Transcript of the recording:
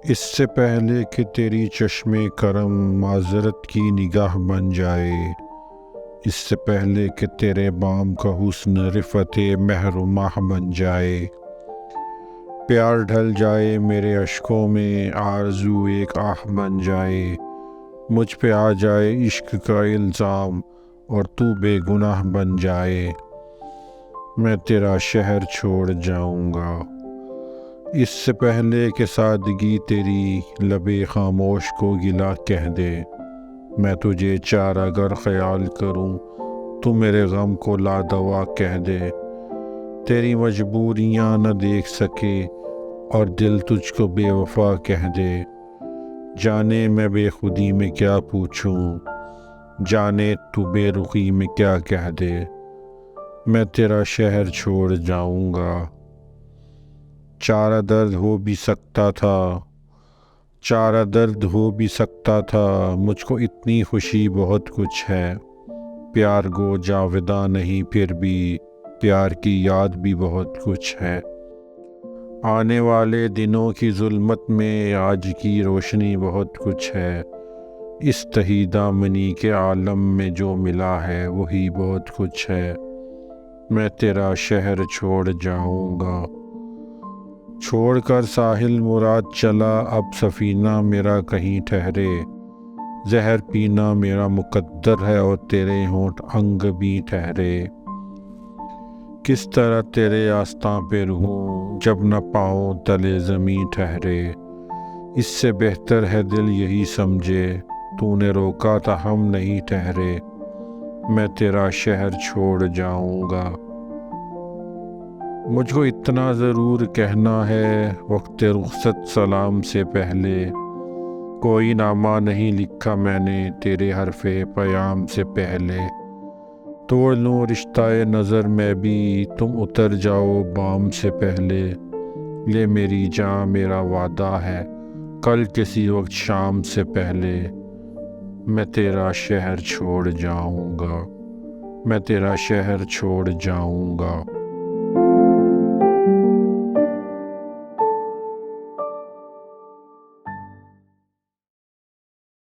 اس سے پہلے کہ تیری چشم کرم معذرت کی نگاہ بن جائے، اس سے پہلے کہ تیرے بام کا حسن رفت مہر و ماہ بن جائے، پیار ڈھل جائے میرے اشکوں میں، آرزو ایک آہ بن جائے، مجھ پہ آ جائے عشق کا الزام اور تو بے گناہ بن جائے، میں تیرا شہر چھوڑ جاؤں گا۔ اس سے پہلے کہ سادگی تیری لب خاموش کو گلا کہہ دے، میں تجھے چارہ گر خیال کروں تو میرے غم کو لا دوا کہہ دے، تیری مجبوریاں نہ دیکھ سکے اور دل تجھ کو بے وفا کہہ دے، جانے میں بے خودی میں کیا پوچھوں، جانے تو بے رخی میں کیا کہہ دے، میں تیرا شہر چھوڑ جاؤں گا۔ چارہ درد ہو بھی سکتا تھا، چارہ درد ہو بھی سکتا تھا، مجھ کو اتنی خوشی بہت کچھ ہے، پیار گو جاوداں نہیں پھر بھی پیار کی یاد بھی بہت کچھ ہے، آنے والے دنوں کی ظلمت میں آج کی روشنی بہت کچھ ہے، اس تہی دامنی کے عالم میں جو ملا ہے وہی بہت کچھ ہے، میں تیرا شہر چھوڑ جاؤں گا۔ چھوڑ کر ساحل مراد چلا، اب سفینہ میرا کہیں ٹھہرے، زہر پینا میرا مقدر ہے اور تیرے ہونٹ انگ بھی ٹھہرے، کس طرح تیرے آستاں پہ رہوں جب نہ پاؤں تلے زمیں ٹھہرے، اس سے بہتر ہے دل یہی سمجھے تو نے روکا تھا ہم نہیں ٹھہرے، میں تیرا شہر چھوڑ جاؤں گا۔ مجھ کو اتنا ضرور کہنا ہے وقت رخصت سلام سے پہلے، کوئی نامہ نہیں لکھا میں نے تیرے حرف پیام سے پہلے، توڑ لوں رشتہ نظر میں بھی تم اتر جاؤ بام سے پہلے، لے میری جاں میرا وعدہ ہے کل کسی وقت شام سے پہلے، میں تیرا شہر چھوڑ جاؤں گا، میں تیرا شہر چھوڑ جاؤں گا۔